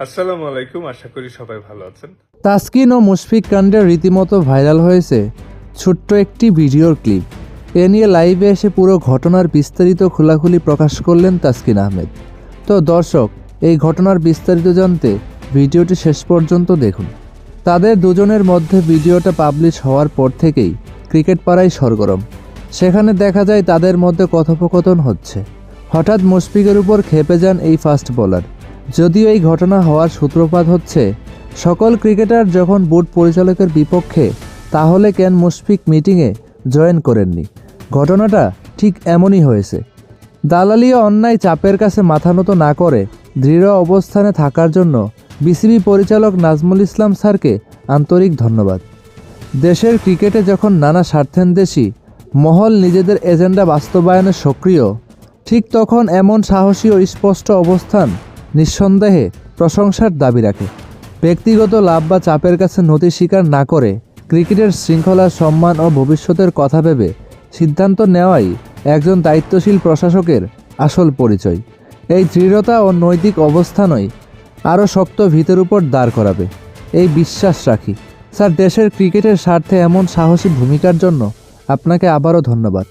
আসসালামু আলাইকুম, আশা করি সবাই ভালো আছেন। তাসকিন ও মুশফিক কাণ্ডে রীতিমতো ভাইরাল হয়েছে ছোট্ট একটি ভিডিওর ক্লিপ। এ নিয়ে লাইভে এসে পুরো ঘটনার বিস্তারিত খোলাখুলি প্রকাশ করলেন তাসকিন আহমেদ। তো দর্শক, এই ঘটনার বিস্তারিত জানতে ভিডিওটি শেষ পর্যন্ত দেখুন। তাদের দুজনের মধ্যে ভিডিওটা পাবলিশ হওয়ার পর থেকেই ক্রিকেট পাড়ায় সরগরম। সেখানে দেখা যায় তাদের মধ্যে কথোপকথন হচ্ছে। হঠাৎ মুশফিকের উপর ক্ষেপে যান এই ফাস্ট বোলার। যদিও এই ঘটনা হওয়ার সূত্রপাত হচ্ছে, সকল ক্রিকেটার যখন বোর্ড পরিচালকের বিপক্ষে, তাহলে কেন মুশফিক মিটিংয়ে জয়েন করেননি। ঘটনাটা ঠিক এমনই হয়েছে। দালালি ও অন্যায় চাপের কাছে মাথা নত না করে দৃঢ় অবস্থানে থাকার জন্য বিসিবি পরিচালক নাজমুল ইসলাম স্যারকে আন্তরিক ধন্যবাদ। দেশের ক্রিকেটে যখন নানা স্বার্থান্বেষী মহল নিজেদের এজেন্ডা বাস্তবায়নে সক্রিয়, ঠিক তখন এমন সাহসী ও স্পষ্ট অবস্থান নিঃসন্দেহে প্রশংসার দাবি রাখে। ব্যক্তিগত লাভ বা চাপের কাছে নতি স্বীকার না করে ক্রিকেটের শৃঙ্খলা, সম্মান ও ভবিষ্যতের কথা ভেবে সিদ্ধান্ত নেওয়াই একজন দায়িত্বশীল প্রশাসকের আসল পরিচয়। এই দৃঢ়তা ও নৈতিক অবস্থানই আরও শক্ত ভিতের উপর দাঁড় করাবে, এই বিশ্বাস রাখি। স্যার, দেশের ক্রিকেটের স্বার্থে এমন সাহসী ভূমিকার জন্য আপনাকে আবারও ধন্যবাদ।